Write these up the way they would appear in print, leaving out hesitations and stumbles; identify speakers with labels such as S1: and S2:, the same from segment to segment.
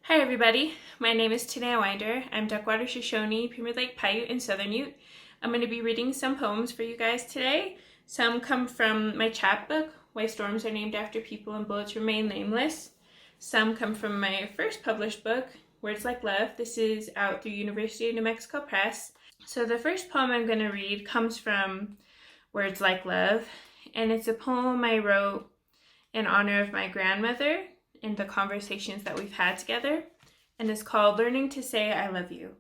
S1: Hi everybody, my name is Tanaya. I'm Duckwater Shoshone, Premier Lake Paiute, and Southern Ute. I'm going to be reading some poems for you guys today. Some come from my chapbook, Why Storms Are Named After People and Bullets Remain Nameless. Some come from my first published book, Words Like Love. This is out through University of New Mexico Press. So the first poem I'm going to read comes from Words Like Love, and it's a poem I wrote in honor of my grandmother and the conversations that we've had together, and it's called Learning to Say I Love You.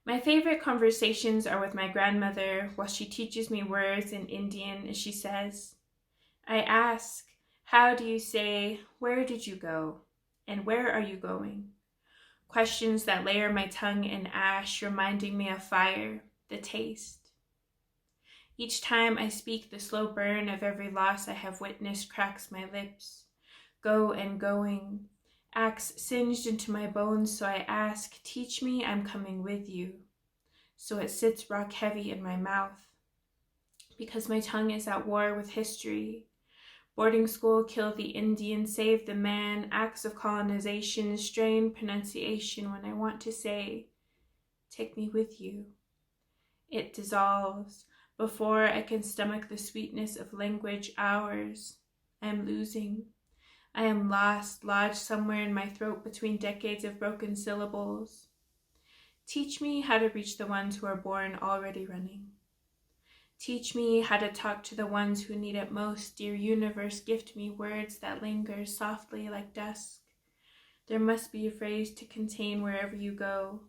S1: My favorite conversations are with my grandmother while she teaches me words in Indian as she says. I ask, how do you say, where did you go, and where are you going? Questions that layer my tongue in ash, reminding me of fire, the taste. Each time I speak, the slow burn of every loss I have witnessed cracks my lips. Go and going, axe singed into my bones, so I ask, teach me, I'm coming with you. So it sits rock heavy in my mouth, because my tongue is at war with history. Boarding school killed the Indian, saved the man, acts of colonization, strained pronunciation when I want to say, take me with you. It dissolves. Before I can stomach the sweetness of language, hours, I am losing. I am lost, lodged somewhere in my throat between decades of broken syllables. Teach me how to reach the ones who are born already running. Teach me how to talk to the ones who need it most. Dear universe, gift me words that linger softly like dusk. There must be a phrase to contain wherever you go,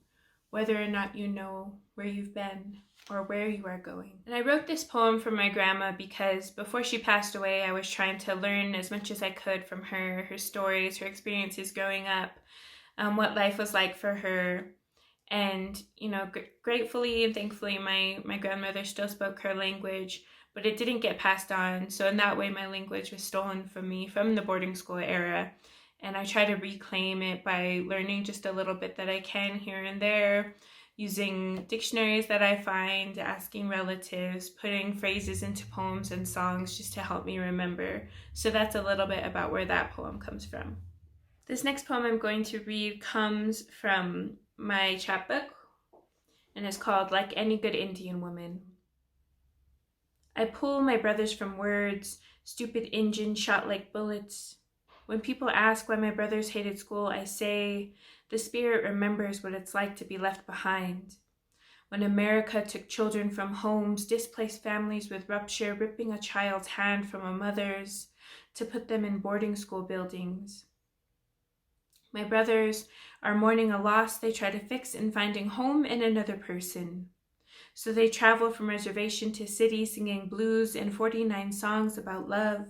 S1: whether or not you know where you've been or where you are going. And I wrote this poem for my grandma because before she passed away, I was trying to learn as much as I could from her stories, her experiences growing up, what life was like for her. And, gratefully and thankfully, my grandmother still spoke her language, but it didn't get passed on. So in that way, my language was stolen from me from the boarding school era. And I try to reclaim it by learning just a little bit that I can here and there, using dictionaries that I find, asking relatives, putting phrases into poems and songs just to help me remember. So that's a little bit about where that poem comes from. This next poem I'm going to read comes from my chapbook and is called Like Any Good Indian Woman. I pull my brothers from words, stupid engine shot like bullets. When people ask why my brothers hated school, I say, the spirit remembers what it's like to be left behind. When America took children from homes, displaced families with rupture, ripping a child's hand from a mother's to put them in boarding school buildings. My brothers are mourning a loss they try to fix and finding home in another person. So they travel from reservation to city singing blues and 49 songs about love.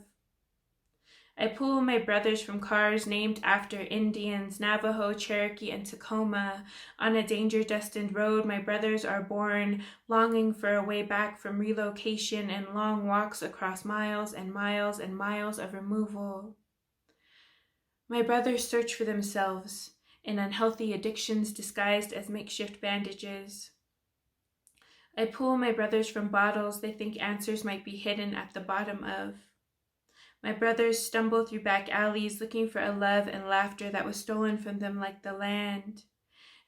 S1: I pull my brothers from cars named after Indians, Navajo, Cherokee, and Tacoma. On a danger-destined road, my brothers are born, longing for a way back from relocation and long walks across miles and miles and miles of removal. My brothers search for themselves in unhealthy addictions disguised as makeshift bandages. I pull my brothers from bottles they think answers might be hidden at the bottom of. My brothers stumble through back alleys looking for a love and laughter that was stolen from them like the land.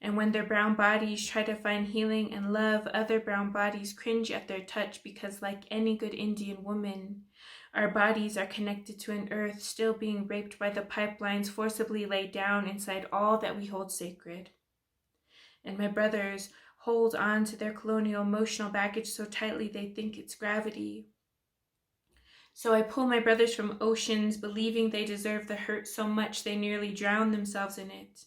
S1: And when their brown bodies try to find healing and love, other brown bodies cringe at their touch because, like any good Indian woman, our bodies are connected to an earth still being raped by the pipelines forcibly laid down inside all that we hold sacred. And my brothers hold on to their colonial emotional baggage so tightly they think it's gravity. So I pull my brothers from oceans, believing they deserve the hurt so much they nearly drown themselves in it.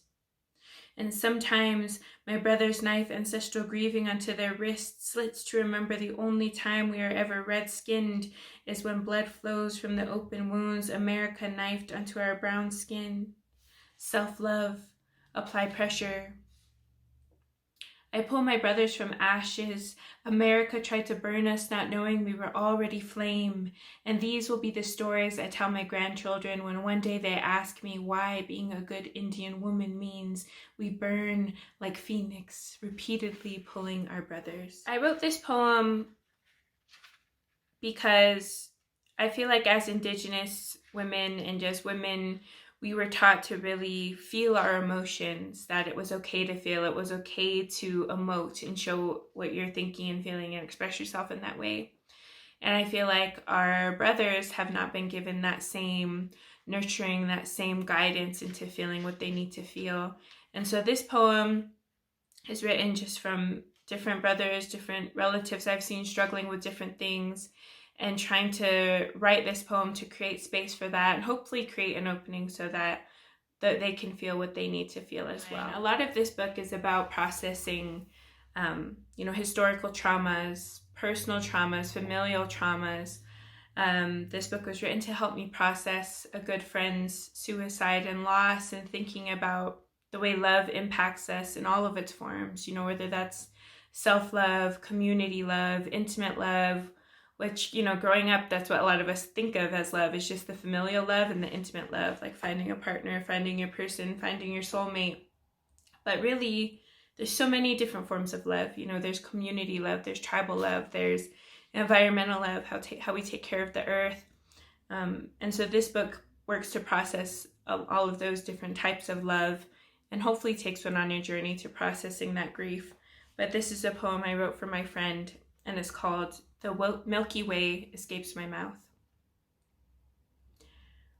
S1: And sometimes my brothers knife ancestral grieving onto their wrist slits to remember the only time we are ever red-skinned is when blood flows from the open wounds America knifed onto our brown skin. Self-love, apply pressure. I pull my brothers from ashes. America tried to burn us, not knowing we were already flame. And these will be the stories I tell my grandchildren when one day they ask me why being a good Indian woman means we burn like phoenix, repeatedly pulling our brothers. I wrote this poem because I feel like as Indigenous women and just women, we were taught to really feel our emotions, that it was okay to feel, it was okay to emote and show what you're thinking and feeling and express yourself in that way. And I feel like our brothers have not been given that same nurturing, that same guidance into feeling what they need to feel. And so this poem is written just from different brothers, different relatives I've seen struggling with different things, and trying to write this poem to create space for that and hopefully create an opening so that they can feel what they need to feel as well. A lot of this book is about processing, historical traumas, personal traumas, familial traumas. This book was written to help me process a good friend's suicide and loss, and thinking about the way love impacts us in all of its forms, whether that's self-love, community love, intimate love, which, growing up, that's what a lot of us think of as love, is just the familial love and the intimate love, like finding a partner, finding your person, finding your soulmate. But really, there's so many different forms of love. There's community love, there's tribal love, there's environmental love, how we take care of the earth. And so this book works to process all of those different types of love, and hopefully takes one on your journey to processing that grief. But this is a poem I wrote for my friend, and it's called "The Milky Way Escapes My Mouth."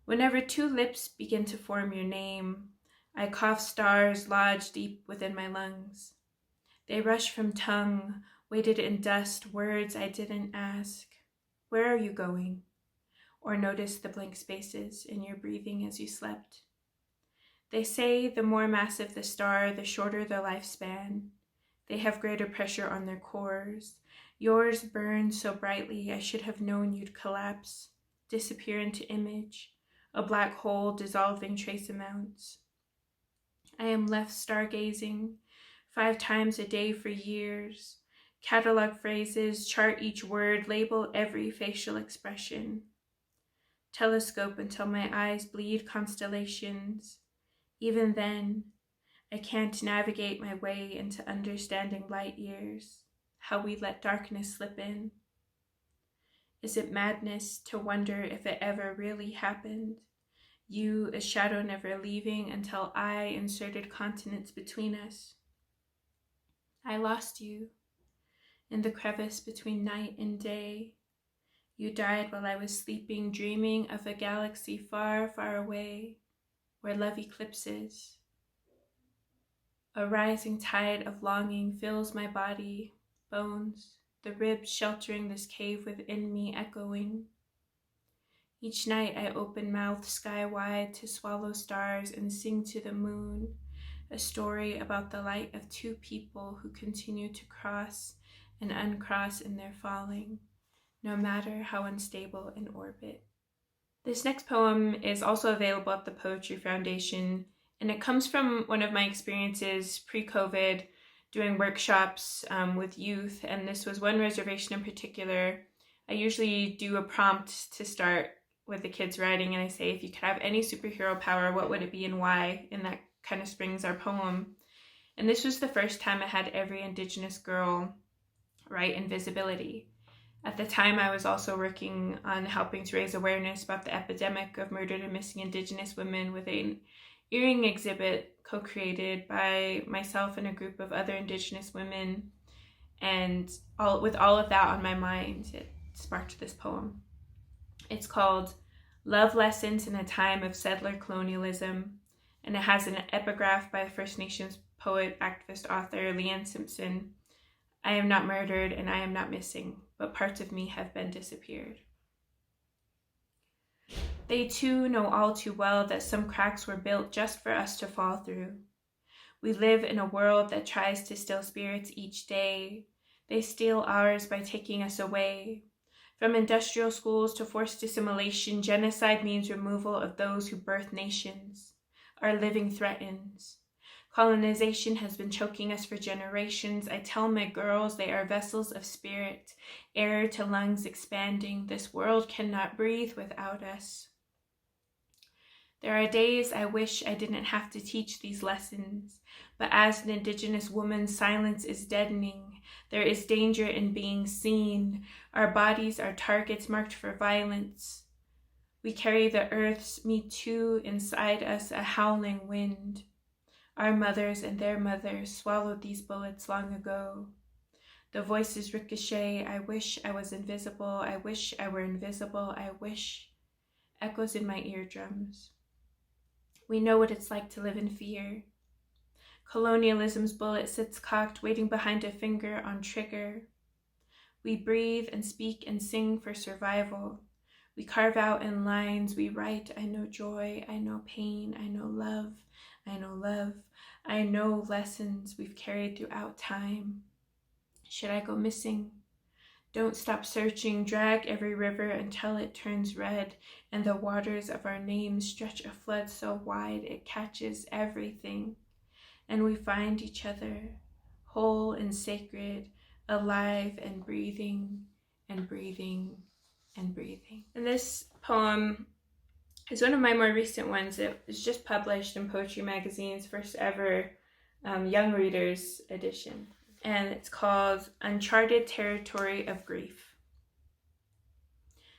S1: Whenever two lips begin to form your name, I cough stars lodged deep within my lungs. They rush from tongue, weighted in dust, words I didn't ask. Where are you going? Or notice the blank spaces in your breathing as you slept. They say the more massive the star, the shorter the lifespan. They have greater pressure on their cores. Yours burns so brightly, I should have known you'd collapse, disappear into image, a black hole dissolving trace amounts. I am left stargazing, 5 times a day for years. Catalog phrases, chart each word, label every facial expression. Telescope until my eyes bleed constellations. Even then, I can't navigate my way into understanding light years, how we let darkness slip in. Is it madness to wonder if it ever really happened? You, a shadow never leaving until I inserted continents between us. I lost you in the crevice between night and day. You died while I was sleeping, dreaming of a galaxy far, far away, where love eclipses. A rising tide of longing fills my body, bones, the ribs sheltering this cave within me echoing. Each night I open mouth sky wide to swallow stars and sing to the moon, a story about the light of two people who continue to cross and uncross in their falling, no matter how unstable in orbit. This next poem is also available at the Poetry Foundation, and it comes from one of my experiences pre-COVID doing workshops with youth, and this was one reservation in particular. I usually do a prompt to start with the kids writing, and I say, if you could have any superhero power, what would it be and why? And that kind of springs our poem. And this was the first time I had every Indigenous girl write invisibility. At the time, I was also working on helping to raise awareness about the epidemic of murdered and missing Indigenous women with an earring exhibit co-created by myself and a group of other Indigenous women. And with all of that on my mind, it sparked this poem. It's called Love Lessons in a Time of Settler Colonialism, and it has an epigraph by First Nations poet, activist, author Leanne Simpson. I am not murdered and I am not missing, but parts of me have been disappeared. They too know all too well that some cracks were built just for us to fall through. We live in a world that tries to steal spirits each day. They steal ours by taking us away. From industrial schools to forced assimilation, genocide means removal of those who birth nations. Our living threatens. Colonization has been choking us for generations. I tell my girls they are vessels of spirit, air to lungs expanding. This world cannot breathe without us. There are days I wish I didn't have to teach these lessons, but as an Indigenous woman, silence is deadening. There is danger in being seen. Our bodies are targets marked for violence. We carry the earth's me too inside us, a howling wind. Our mothers and their mothers swallowed these bullets long ago. The voices ricochet, I wish I was invisible, I wish I were invisible, I wish, echoes in my eardrums. We know what it's like to live in fear. Colonialism's bullet sits cocked, waiting behind a finger on trigger. We breathe and speak and sing for survival. We carve out in lines, we write, I know joy, I know pain, I know love, I know love, I know lessons we've carried throughout time. Should I go missing? Don't stop searching, drag every river until it turns red, and the waters of our names stretch a flood so wide it catches everything, and we find each other, whole and sacred, alive and breathing, and breathing, and breathing. And this poem is one of my more recent ones. It was just published in Poetry Magazine's first ever Young Readers edition. And it's called Uncharted Territory of Grief.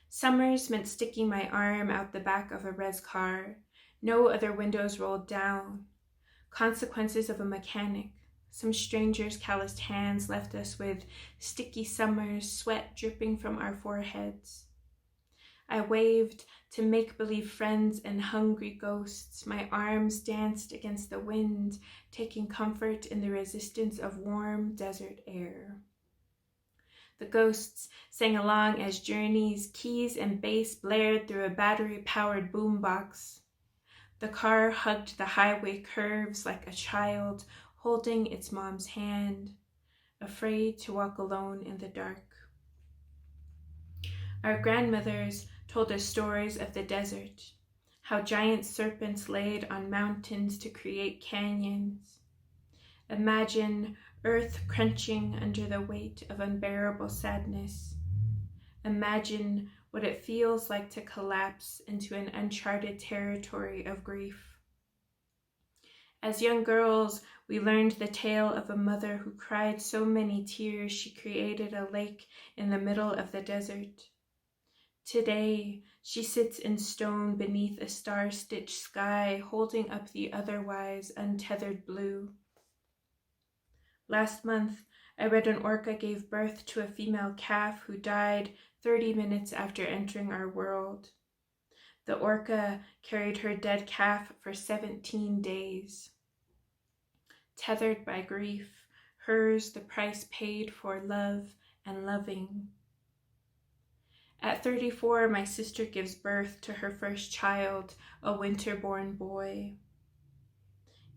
S1: Summers meant sticking my arm out the back of a res car. No other windows rolled down. Consequences of a mechanic. Some strangers' calloused hands left us with sticky summers, sweat dripping from our foreheads. I waved to make-believe friends and hungry ghosts. My arms danced against the wind, taking comfort in the resistance of warm desert air. The ghosts sang along as Journey's keys and bass blared through a battery-powered boombox. The car hugged the highway curves like a child holding its mom's hand, afraid to walk alone in the dark. Our grandmothers told us stories of the desert, how giant serpents laid on mountains to create canyons. Imagine earth crunching under the weight of unbearable sadness. Imagine what it feels like to collapse into an uncharted territory of grief. As young girls, we learned the tale of a mother who cried so many tears she created a lake in the middle of the desert. Today, she sits in stone beneath a star-stitched sky, holding up the otherwise untethered blue. Last month, I read an orca gave birth to a female calf who died 30 minutes after entering our world. The orca carried her dead calf for 17 days. Tethered by grief, hers the price paid for love and loving. At 34, my sister gives birth to her first child, a winter-born boy.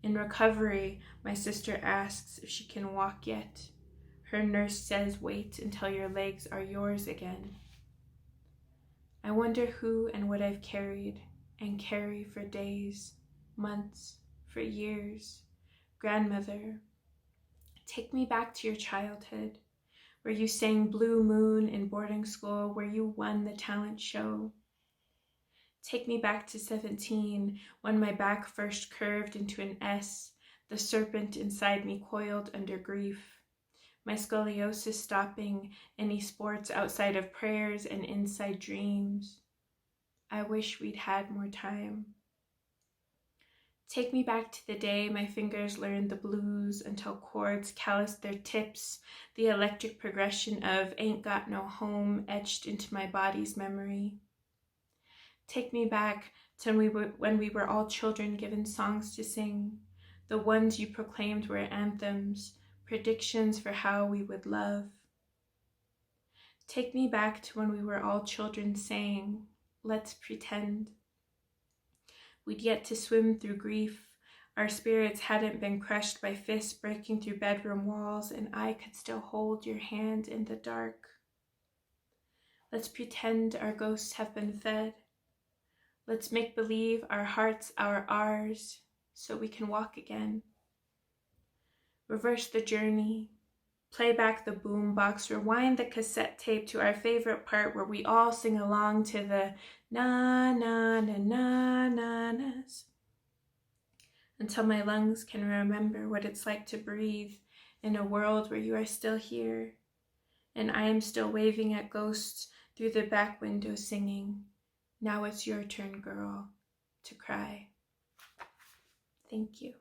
S1: In recovery, my sister asks if she can walk yet. Her nurse says, wait until your legs are yours again. I wonder who and what I've carried, and carry for days, months, for years. Grandmother, take me back to your childhood, where you sang Blue Moon in boarding school, where you won the talent show. Take me back to 17, when my back first curved into an S, the serpent inside me coiled under grief, my scoliosis stopping any sports outside of prayers and inside dreams. I wish we'd had more time. Take me back to the day my fingers learned the blues until chords calloused their tips, the electric progression of Ain't Got No Home etched into my body's memory. Take me back to when we were all children given songs to sing, the ones you proclaimed were anthems, predictions for how we would love. Take me back to when we were all children saying, let's pretend. We'd yet to swim through grief. Our spirits hadn't been crushed by fists breaking through bedroom walls, and I could still hold your hand in the dark. Let's pretend our ghosts have been fed. Let's make believe our hearts are ours, so we can walk again. Reverse the journey. Play back the boombox. Rewind the cassette tape to our favorite part where we all sing along to the na na na na na nas, until my lungs can remember what it's like to breathe in a world where you are still here, and I am still waving at ghosts through the back window singing Now it's your turn, girl, to cry. Thank you.